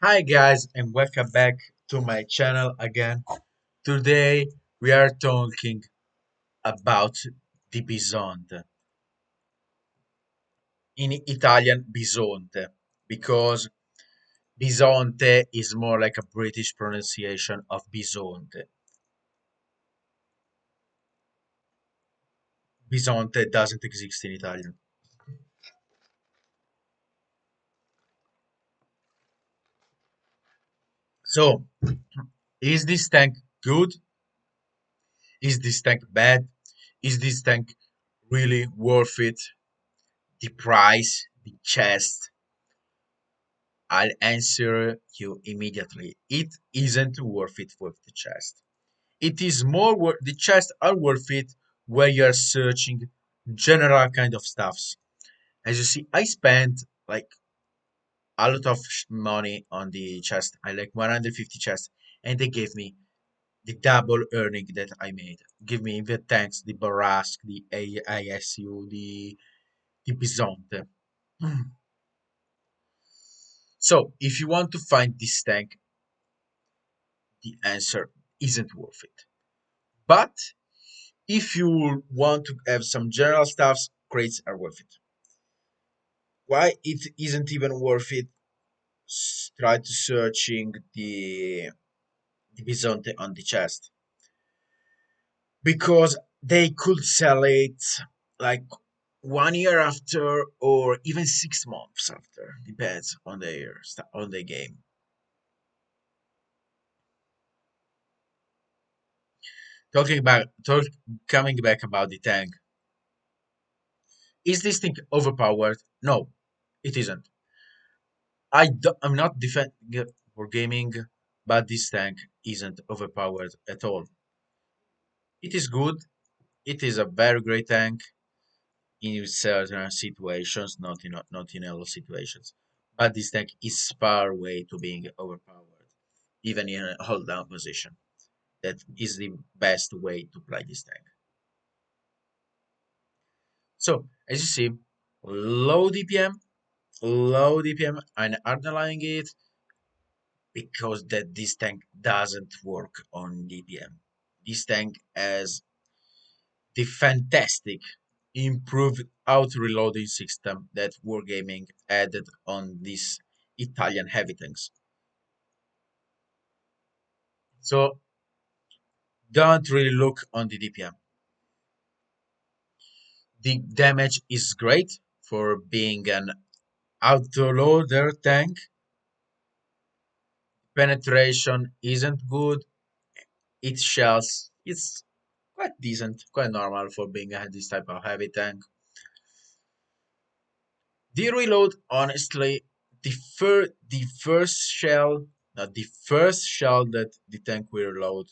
Hi guys and welcome back to my channel again. Today we are talking about the Bisonte, in Italian Bisonte, because Bisonte is more like a British pronunciation of Bisonte. Bisonte doesn't exist in Italian. So, is this tank good? Is this tank bad? Is this tank really worth it? The price, the chest, I'll answer you immediately. It isn't worth it for the chest. It is more worth the chest are worth it where you are searching general kind of stuffs. As you see, I spent like a lot of money on the chest. I like 150 chests, and they gave me the double earning that I made. Give me the tanks, the Barask, the AISU, the Bisonte. So, if you want to find this tank, the answer isn't worth it. But if you want to have some general stuffs, crates are worth it. Why it isn't even worth it? Try to searching the Bisonte on the chest because they could sell it like 1 year after or even 6 months after, depends on the game. Coming back about the tank, is this thing overpowered? No, it isn't. I'm not defending for gaming, but this tank isn't overpowered at all. It is good. It is a very great tank in certain situations, not in all situations. But this tank is far away to being overpowered, even in a hold down position. That is the best way to play this tank. So as you see, low DPM, low DPM, I'm underlining it because that this tank doesn't work on DPM. This tank has the fantastic improved auto reloading system that Wargaming added on these Italian heavy tanks. So don't really look on the DPM. The damage is great for being an autoloader tank. Penetration isn't good. It shells. It's quite decent, quite normal for being this type of heavy tank. The reload, honestly, the first shell, not the first shell that the tank will reload.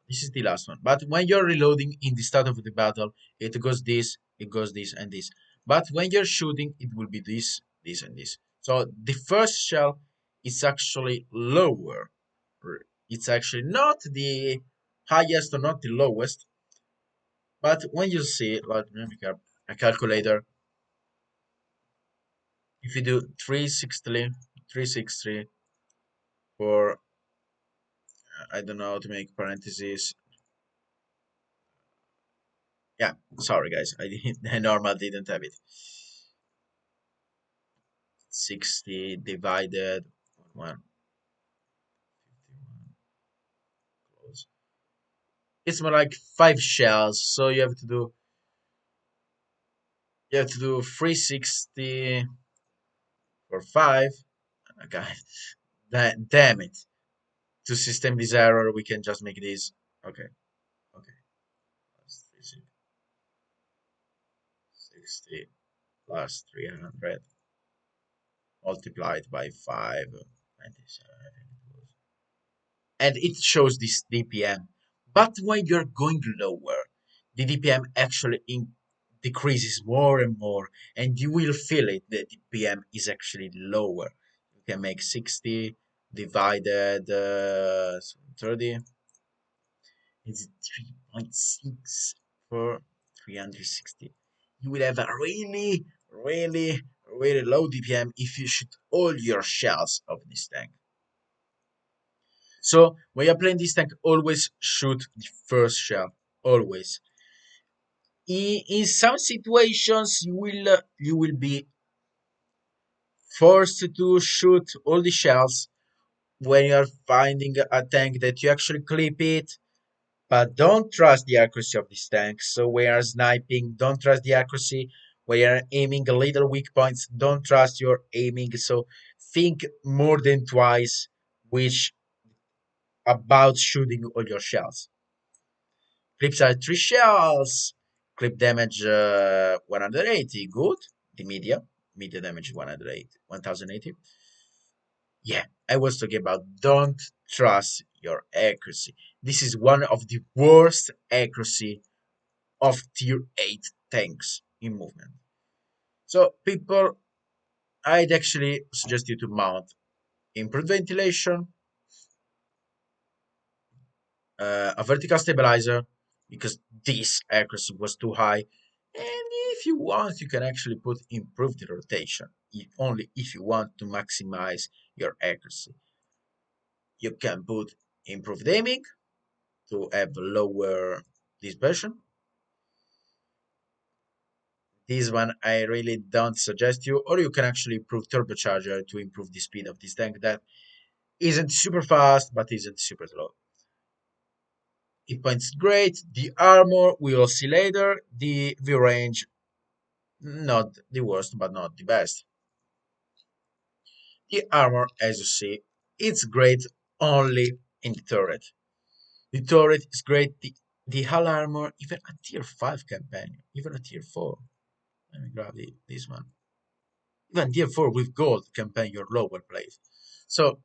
This is the last one. But when you're reloading in the start of the battle, it goes this, and this. But when you're shooting, it will be this, this, and this. So the first shell is actually lower. It's actually not the highest or not the lowest. But when you see, let me pick up a calculator. If you do 360 for, I don't know how to make parentheses. Yeah, sorry guys, I normal didn't have it. 60 divided 1, close. It's more like 5 shells, so you have to do 360 for 5. Okay, damn it. To system this error, we can just make this. Okay, okay. Plus 360 plus 300 multiplied by 5, 97, and it shows this DPM. But when you're going lower, the DPM actually decreases more and more, and you will feel it. The DPM is actually lower. You can make 60 divided 30. It's 3.6 for 360. You will have a really, really, really low DPM if you shoot all your shells of this tank. So when you're playing this tank, always shoot the first shell. Always. In some situations, you will be forced to shoot all the shells when you're finding a tank that you actually clip it. But don't trust the accuracy of this tank. So when you're sniping, don't trust the accuracy. When you're aiming a little weak points, don't trust your aiming. So think more than twice which about shooting all your shells. Clips are 3 shells. Clip damage 180. Good. The media. Media damage 180. 1080. Yeah, I was talking about don't trust your accuracy. This is one of the worst accuracy of tier 8 tanks in movement. So people, I'd actually suggest you to mount improved ventilation, a vertical stabilizer, because this accuracy was too high. And if you want, you can actually put improved rotation, only if you want to maximize your accuracy. You can put improved aiming to have lower dispersion. This one I really don't suggest you, or you can actually improve turbocharger to improve the speed of this tank that isn't super fast but isn't super slow. It points great. The armor we will see later. The view range not the worst but not the best. The armor, as you see, it's great only in the turret. The turret is great. The hull armor, even a tier 5 companion, even a tier 4. Let me grab this one. Even tier 4 with gold can pen your lower plate. So,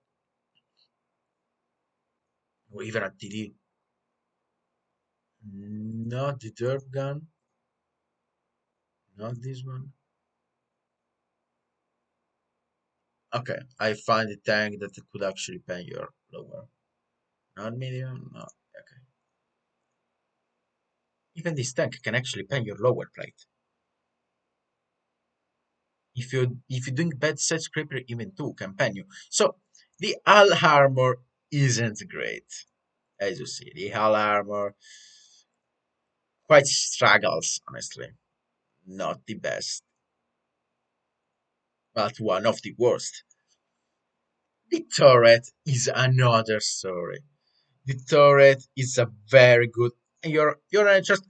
or even a TD. Not the dirt gun. Not this one. Okay, I find a tank that could actually pen your lower. Not medium, no. Okay. Even this tank can actually pen your lower plate. If you're doing bad set scraper, even two can pen you. So the hull armor isn't great. As you see, the hull armor quite struggles, honestly. Not the best, but one of the worst. The turret is another story. The turret is a very good, and you're just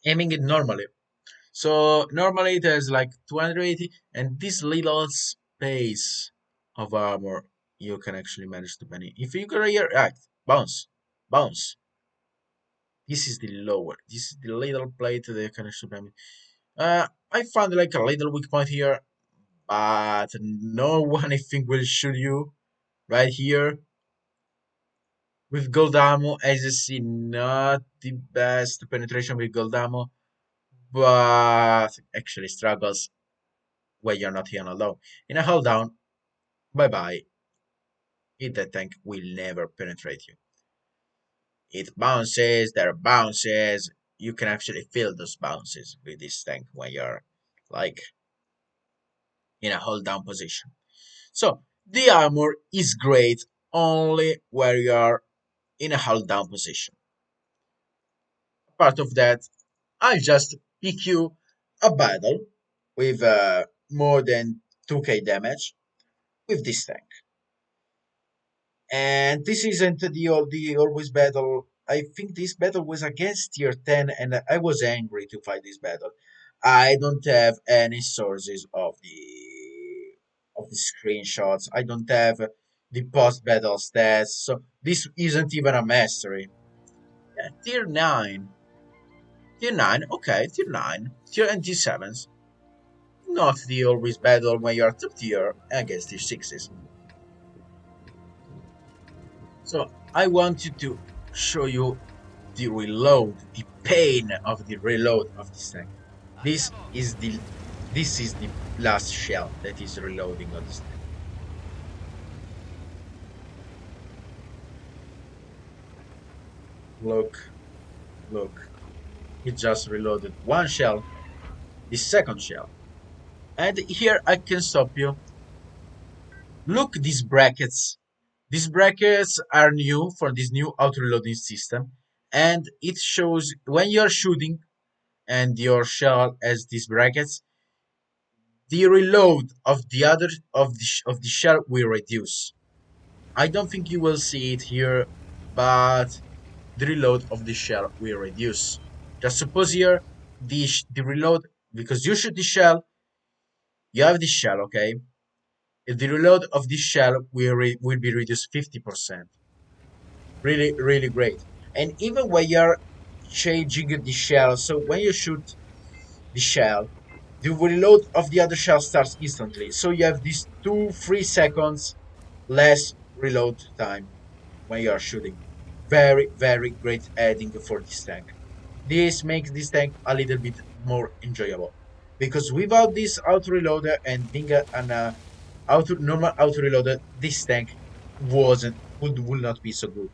aiming it normally. So normally there's like 280, and this little space of armor you can actually manage to penny. If you go here, right, bounce, bounce. This is the lower. This is the little plate that you can actually penny. I found like a little weak point here, but no one I think will shoot you right here with gold ammo. As you see, not the best penetration with gold ammo, but actually struggles when you're not here alone. In a hold down, bye bye. The tank will never penetrate you. It bounces, there are bounces. You can actually feel those bounces with this tank when you're like in a hold down position. So the armor is great only where you are in a hold down position. Part of that, I just pick you a battle with more than 2k damage with this tank. And this isn't the always battle. I think this battle was against tier 10, and I was angry to fight this battle. I don't have any sources of the screenshots. I don't have the post battle stats, so this isn't even a mastery. Yeah, tier 9. Tier 9, okay, tier 9. Tier and tier 7s. Not the always battle when you're top tier against tier 6s. So I want you to show you the reload, the pain of the reload of this tank. This is the this is the last shell that is reloading on this tank. Look, look. It just reloaded one shell, the second shell. And here I can stop you. Look these brackets. These brackets are new for this new auto reloading system, and it shows when you're shooting and your shell has these brackets, the reload of the other of the shell will reduce. I don't think you will see it here, but the reload of the shell will reduce. Just suppose here the reload, because you shoot the shell, you have the shell, okay? If the reload of this shell will be reduced 50%. Really, really great. And even when you're changing the shell, so when you shoot the shell, the reload of the other shell starts instantly. So you have these 2-3 seconds less reload time when you are shooting. Very, very great adding for this tank. This makes this tank a little bit more enjoyable. Because without this auto reloader and being an normal auto reloader, this tank would not be so good.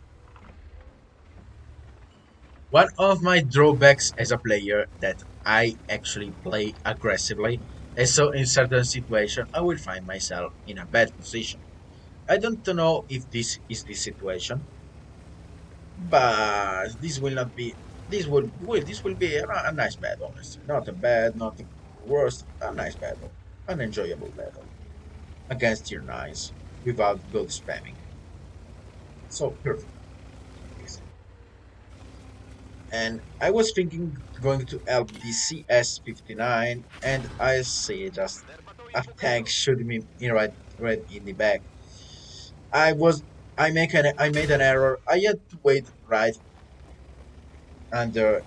One of my drawbacks as a player that I actually play aggressively, and so in certain situations I will find myself in a bad position. I don't know if this is the situation, but this will not be. This will be a nice battle, honestly. Not a bad, not the worst, a nice battle, an enjoyable battle against tier nines without gold spamming. So perfect. And I was thinking going to help the CS59, and I see just a tank shooting me right in the back. I was I made an error. I had to wait right under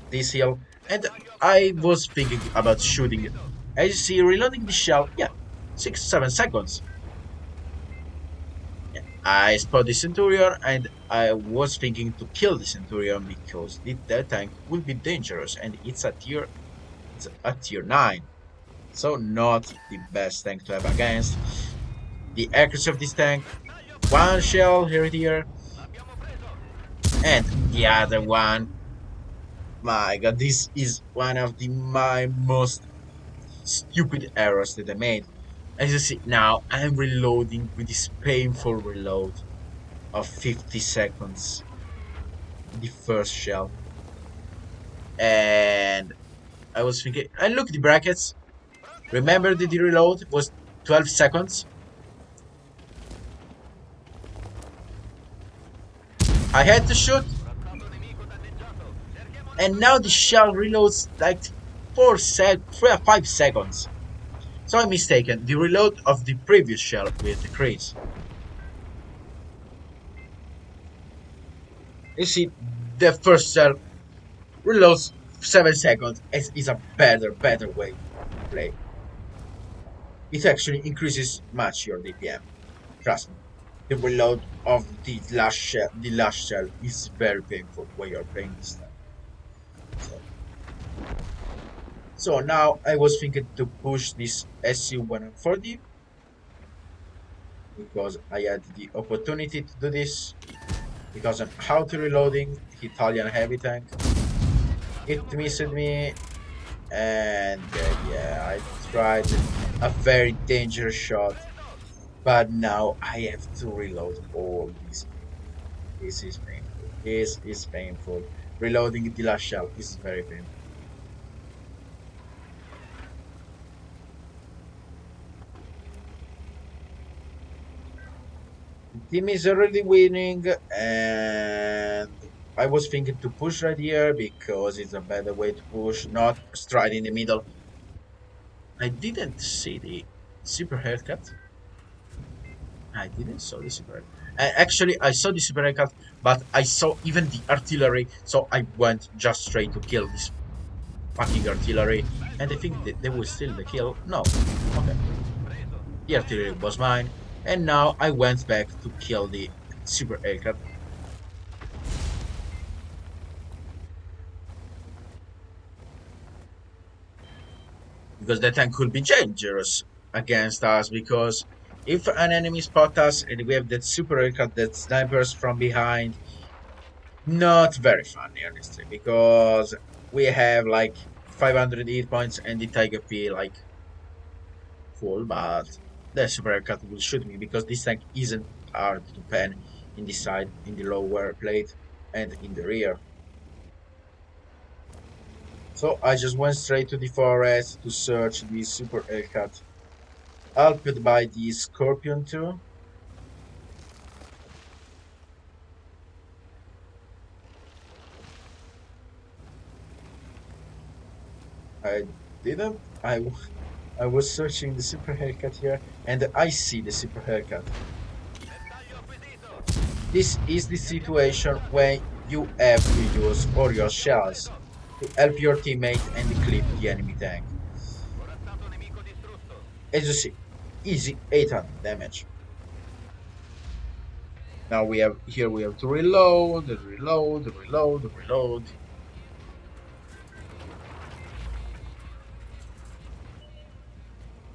this hill, and I was thinking about shooting it. As you see, reloading the shell, yeah, 6-7 seconds. Yeah. I spot the Centurion, and I was thinking to kill the Centurion because the tank will be dangerous, and it's a tier 9. So not the best tank to have against. The accuracy of this tank, one shell here, and the other one. My god, this is one of my most stupid errors that I made. As you see, now I'm reloading with this painful reload of 50 seconds, the first shell. And I was thinking, I look the brackets. Remember that the reload was 12 seconds? I had to shoot, and now the shell reloads like 5 seconds. So I'm mistaken. The reload of the previous shell will decrease. You see, the first shell reloads 7 seconds is a better way to play. It actually increases much your DPM. Trust me. The reload of the last shell is very painful when you're playing this time. So, so now I was thinking to push this SU-140 because I had the opportunity to do this because I'm auto reloading Italian heavy tank. It missed me, and yeah, I tried a very dangerous shot, but now I have to reload all these people. This is painful. This is painful. Reloading the last shell is very painful. The team is already winning, and I was thinking to push right here because it's a better way to push, not straight in the middle. I didn't see the super haircut. I didn't saw the super. Actually, I saw the super haircut, but I saw even the artillery, so I went just straight to kill this fucking artillery. And I think that they will steal the kill. No, okay. The artillery was mine, and now I went back to kill the super aircraft because the tank could be dangerous against us. Because if an enemy spot us and we have that super aircraft that snipers from behind, not very funny, honestly, because we have like 500 hit points and the Tiger P like full, but the super haircut will shoot me because this tank isn't hard to pen in the side, in the lower plate, and in the rear. So I just went straight to the forest to search the super haircut, helped by the scorpion too. I didn't. I was searching the super haircut here, and I see the super haircut. This is the situation when you have to use all your shells to help your teammate and clip the enemy tank. As you see, easy 800 damage. Now we have to reload, reload, reload, reload.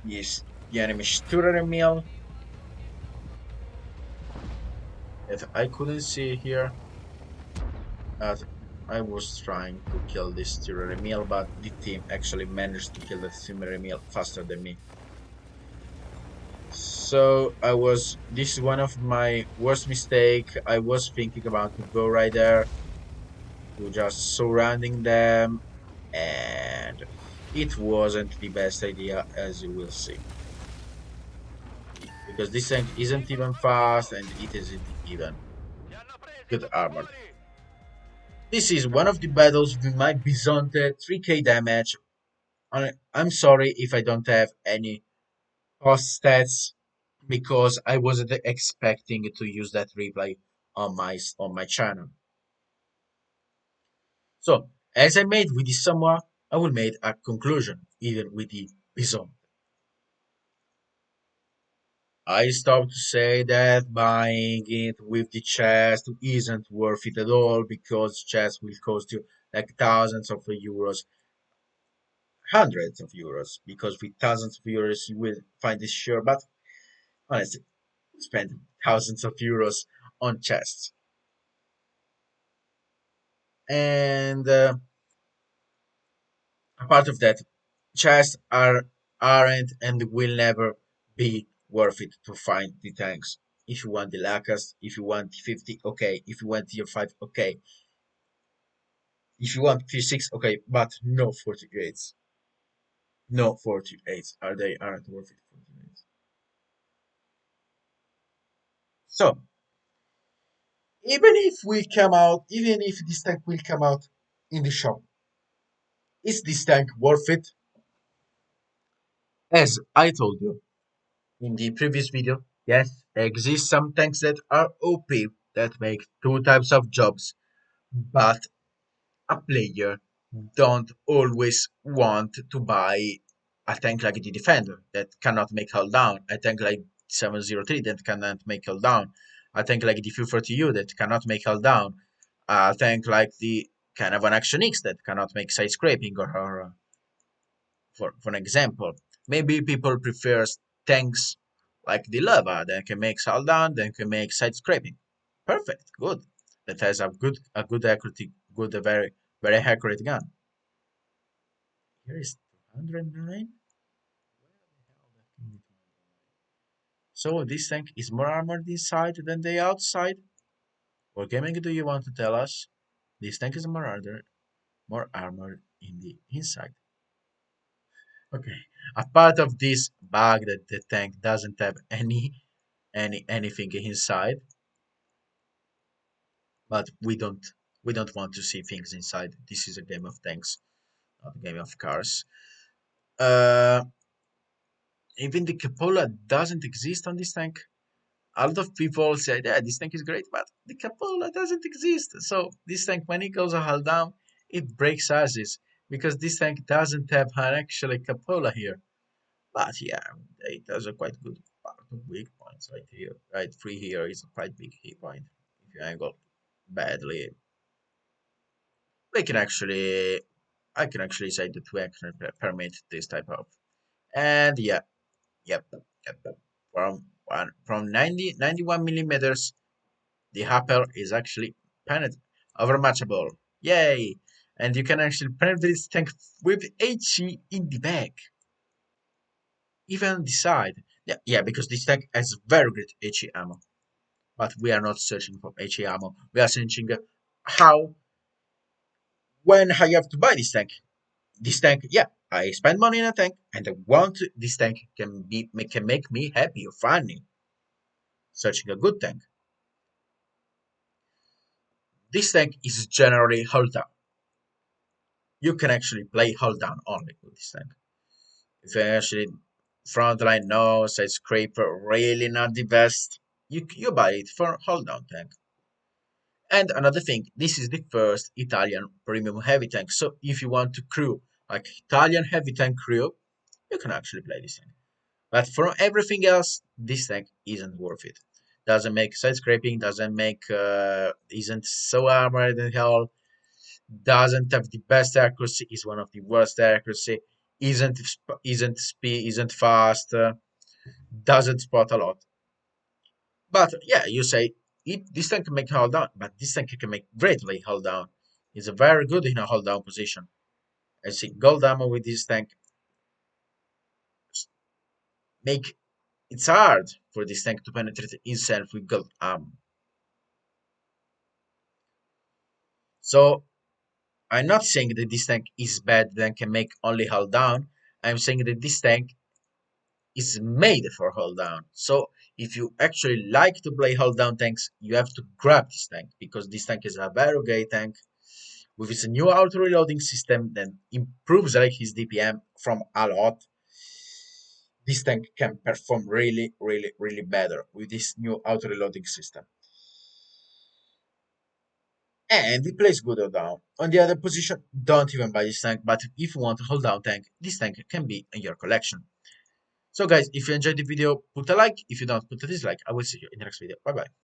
Yes, the enemy Sturer mill that I couldn't see here. As I was trying to kill this Sturer mill, but the team actually managed to kill the Sturer mill faster than me. So this is one of my worst mistake. I was thinking about to go right there to just surrounding them, and it wasn't the best idea, as you will see, because this tank isn't even fast and it isn't even good armored. This is one of the battles with my Bisonte 3k damage. I'm sorry if I don't have any cost stats because I wasn't expecting to use that replay on my channel. So as I made with the Samoa, I will make a conclusion even with the Bison. I stopped to say that buying it with the chest isn't worth it at all because chest will cost you like thousands of euros, hundreds of euros, because with thousands of euros you will find this sure, but honestly, spend thousands of euros on chests. And apart of that, chests aren't and will never be worth it to find the tanks. If you want the Lacas, if you want 50, okay. If you want tier 5, okay. If you want tier 6, okay. But no 48s. No 48s. Aren't worth it 48s. So even if this tank will come out in the shop, is this tank worth it? As I told you in the previous video, yes, exist some tanks that are OP that make two types of jobs, but a player don't always want to buy a tank like the Defender that cannot make hull down, a tank like 703 that cannot make hull down, a tank like the 240U that cannot make hull down, a tank like the kind of an Action X that cannot make side scraping, or for an example. Maybe people prefer tanks like the Lava that can make hull down, that can make side scraping. Perfect, good. That has a good accurate, good, a very accurate gun. Here is 209. So this tank is more armored inside than the outside. What gaming do you want to tell us? This tank is more armored in the inside. Okay. A part of this bug that the tank doesn't have anything inside, but we don't want to see things inside. This is a game of tanks, not a game of cars. Uh, Even the cupola doesn't exist on this tank. A lot of people say, yeah, this tank is great, but the cupola doesn't exist. So this tank, when it goes a hull down, it breaks asses because this tank doesn't have an actual cupola here. But yeah, it has a quite good part of weak points right here. Right, free here is a quite big hit point. If you angle badly, we can actually, I can actually say that we actually permit this type of. And yeah, yep, yep. From 91 millimeters, the Hopper is actually overmatchable. Yay! And you can actually penetrate this tank with HE in the back. even decide. Yeah, yeah, because this tank has very great HE ammo. But we are not searching for HE ammo. We are searching how, when I have to buy this tank. This tank, yeah, I spend money in a tank, and I want this tank can make me happy or funny. Searching a good tank. This tank is generally hold down. You can actually play hold down only with this tank. If you actually frontline no side scraper really not the best, you buy it for hold down tank. And another thing, this is the first Italian premium heavy tank. So if you want to crew like Italian heavy tank crew, you can actually play this tank. But for everything else, this tank isn't worth it. Doesn't make side scraping, doesn't make isn't so armored in hell, doesn't have the best accuracy, is one of the worst accuracy, isn't speed, isn't fast, doesn't spot a lot. But yeah, you say this tank can make hold down, but this tank can make greatly hold down. It's a very good in a hold down position. I see gold ammo with this tank make it's hard for this tank to penetrate itself with gold ammo. So I'm not saying that this tank is bad and can make only hold down. I'm saying that this tank is made for hold down. So if you actually like to play hold down tanks, you have to grab this tank because this tank is a very great tank with its new auto reloading system that improves like his DPM from a lot. This tank can perform really, really, really better with this new auto reloading system. And it plays good hold down. On the other position, don't even buy this tank, but if you want a hold down tank, this tank can be in your collection. So guys, if you enjoyed the video, put a like. If you don't, put a dislike. I will see you in the next video. Bye bye.